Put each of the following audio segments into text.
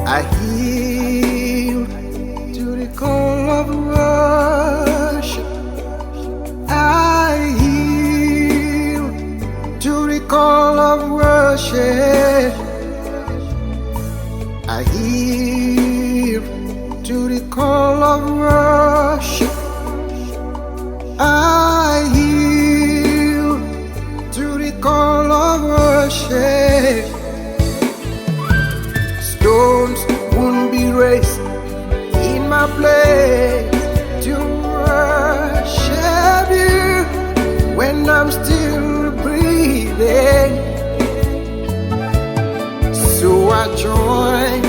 I yield to the call of worship. I yield to the call of worship. I yield to the call of worship. I yield to the call of worship. Stones won't be raised in my place to worship you when I'm still breathing. So I join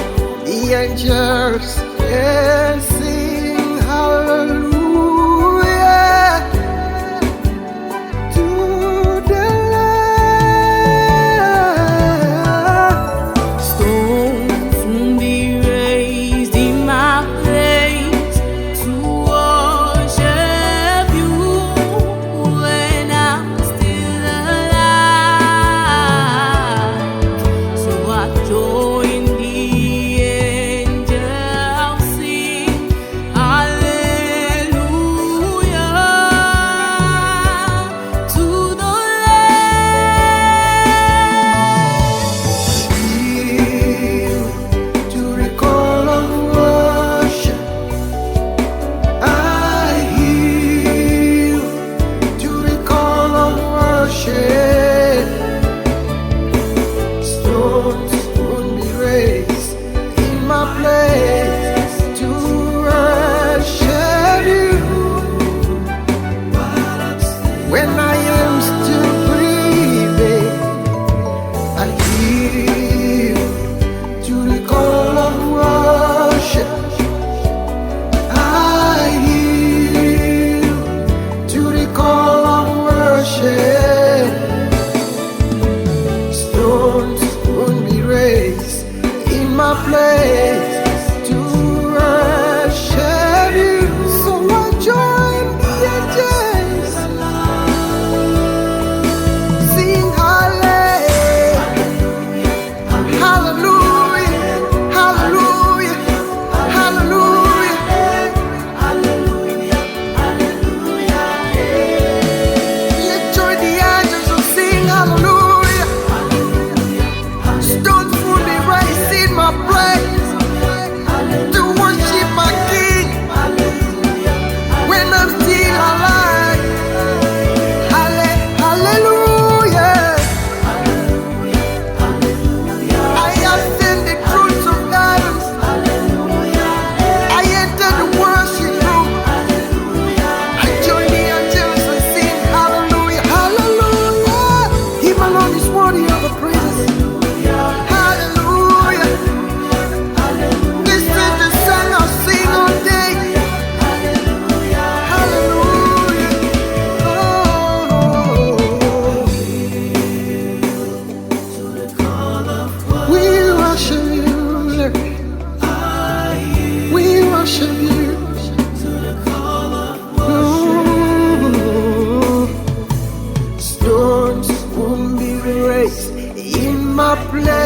the angels and sing hallelujah to the Lamb. Stones won't be raised in my place to worship you when I'm still alive. So I join the angels sing hallelujah to the Lamb. Yield to the call of worship. I yield to the call of worship. Stones won't be raised in my place to worship you when I am still breathing. I yield to the call of worship. I yield to the call of worship. Stones won't be raised in my place to worship you. So I join the angels, sing hallelujah, hallelujah, hallelujah, hallelujah. Let's join the angels and sing hallelujah. Stones will be raised in my place to worship my King when I'm still alive. Hallelujah. I ascend the truths of guidance. I enter the worship room. I join the angels and sing hallelujah, hallelujah. Him alone is worthy of the praises. Hallelujah. This is the song I'll sing all day. Hallelujah. Oh. We worship you, Lord. We worship you. Oh. Stones won't be raised in my place